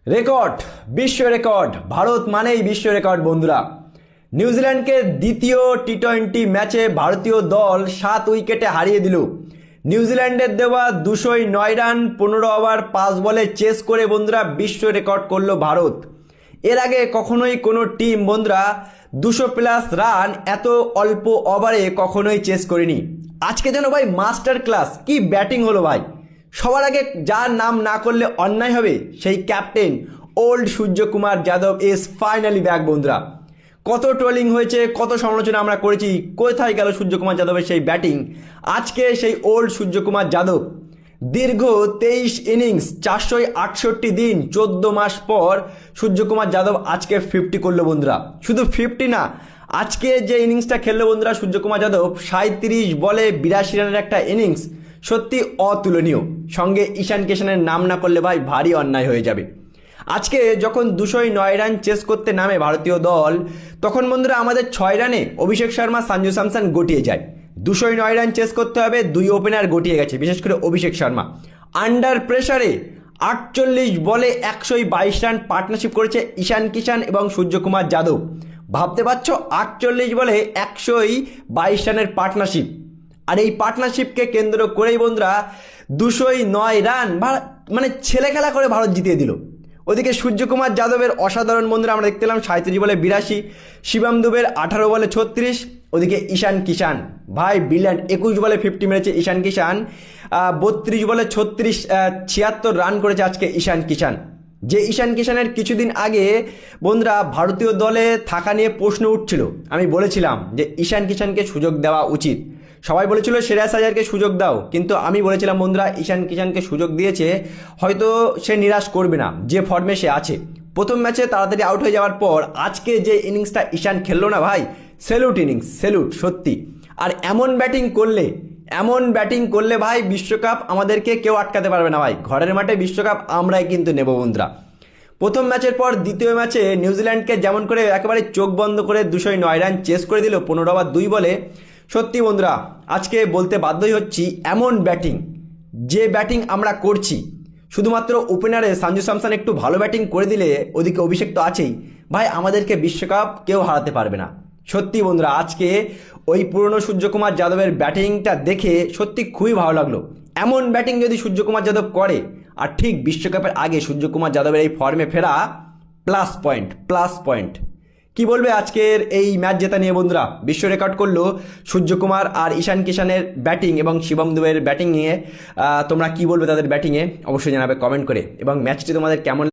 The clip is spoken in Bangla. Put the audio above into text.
রেকর্ড, বিশ্ব রেকর্ড। ভারত মানেই বিশ্ব রেকর্ড বন্ধুরা। নিউজিল্যান্ডকে দ্বিতীয় টি-20 ম্যাচে ভারতীয় দল 7 উইকেটে হারিয়ে দিল। নিউজিল্যান্ডের দেওয়া 209 রান 15 ওভার 5 বলে চেস করে বন্ধুরা বিশ্ব রেকর্ড করলো ভারত। এর আগে কখনোই কোনো টিম বন্ধুরা 200+ রান এত অল্প ওভারে কখনোই চেস করেনি। আজকে যেন ভাই মাস্টার ক্লাস, কি ব্যাটিং হলো ভাই। সবার আগে যার নাম না করলে অন্যায় হবে, সেই captain old Suryakumar Yadav is finally back বন্ধুরা। কত ট্রোলিং হয়েছে, কত সমালোচনা আমরা করেছি, কোথায় গেল সূর্যকুমার যাদবের সেই ব্যাটিং। আজকে সেই ওল্ড সূর্যকুমার যাদব দীর্ঘ 23 ইনিংস 468 দিন 14 মাস পর সূর্যকুমার যাদব আজকে 50 করলো বন্ধুরা। শুধু 50 না, আজকে যে ইনিংসটা খেললো বন্ধুরা সূর্যকুমার যাদব 37 বলে 82 রানের একটা ইনিংস, সত্যি অতুলনীয়। সঙ্গে ঈশান কিষানের নাম না করলে ভাই ভারী অন্যায় হয়ে যাবে। আজকে যখন 209 রান চেস করতে নামে ভারতীয় দল, তখন বন্ধুরা আমাদের 6 রানে অভিষেক শর্মা সঞ্জু স্যামসন গটিয়ে যায়। 209 রান চেস করতে হবে, 2 ওপেনার গটিয়ে গেছে, বিশেষ করে অভিষেক শর্মা। আন্ডার প্রেসারে 48 বলে 122 রান পার্টনারশিপ করেছে ঈশান কিষান এবং সূর্যকুমার যাদব। ভাবতে পারছো, 48 বলে 122 রানের পার্টনারশিপ। আর এই পার্টনারশিপকে কেন্দ্র করেই বন্ধুরা 209 রান মানে ছেলে খেলা করে ভারত জিতিয়ে দিল। ওদিকে সূর্যকুমার যাদবের অসাধারণ বন্ধুরা আমরা দেখতে পেলাম 37 বলে 82, শিবম দুবের 18 বলে 36। ওদিকে ঈশান কিষান ভাই ব্রিলিয়ান্ট, 21 বলে 50 মেরেছে ঈশান কিষান। 32 বলে 76 রান করেছে আজকে ঈশান কিষান। যে ঈশান কিষানের কিছুদিন আগে বন্ধুরা ভারতীয় দলে থাকা নিয়ে প্রশ্ন উঠছিল, আমি বলেছিলাম যে ঈশান কিষানকে সুযোগ দেওয়া উচিত। সবাই বলেছিল শ্রেয়াস আয়ারকে সুযোগ দাও, কিন্তু আমি বলেছিলাম বন্ধুরা ঈশান কিষানকে সুযোগ দিয়েছে, হয়তো সে নিরাশ করবে না যে ফর্মে সে আছে। প্রথম ম্যাচে তাড়াতাড়ি আউট হয়ে যাওয়ার পর আজকে যে ইনিংসটা ঈশান খেললো না ভাই, স্যালুট ইনিংস, স্যালুট সত্যি। আর এমন ব্যাটিং করলে ভাই বিশ্বকাপ আমাদেরকে কেউ আটকাতে পারবে না ভাই। ঘরের মাঠে বিশ্বকাপ আমরাই কিন্তু নেব বন্ধুরা। প্রথম ম্যাচের পর দ্বিতীয় ম্যাচে নিউজিল্যান্ডকে যেমন করে একেবারে চোখ বন্ধ করে 209 রান চেস করে দিল 15 ওভার 2 বলে। সত্যি বন্ধুরা আজকে বলতে বাধ্যই হচ্ছি, এমন ব্যাটিং, যে ব্যাটিং আমরা করছি, শুধুমাত্র ওপেনারে সঞ্জু স্যামসন একটু ভালো ব্যাটিং করে দিলে, ওদিকে অভিষেক তো আছেই ভাই, আমাদেরকে বিশ্বকাপ কেউ হারাতে পারবে না। সত্যি বন্ধুরা আজকে ওই পুরনো সূর্যকুমার যাদবের ব্যাটিংটা দেখে সত্যি খুবই ভালো লাগলো। এমন ব্যাটিং যদি সূর্যকুমার যাদব করে, আর ঠিক বিশ্বকাপের আগে সূর্যকুমার যাদবের এই ফর্মে ফেরা, প্লাস পয়েন্ট। কি বলবে আজকের এই ম্যাচ জেতা নিয়ে বন্ধুরা? বিশ্ব রেকর্ড করলো সূর্যকুমার আর ঈশান কিষানের ব্যাটিং এবং শিবম দুবের ব্যাটিং নিয়ে। তোমরা কি বলবে তাদের ব্যাটিংয়ে? অবশ্যই জানাবে কমেন্ট করে। এবং ম্যাচটি তোমাদের কেমন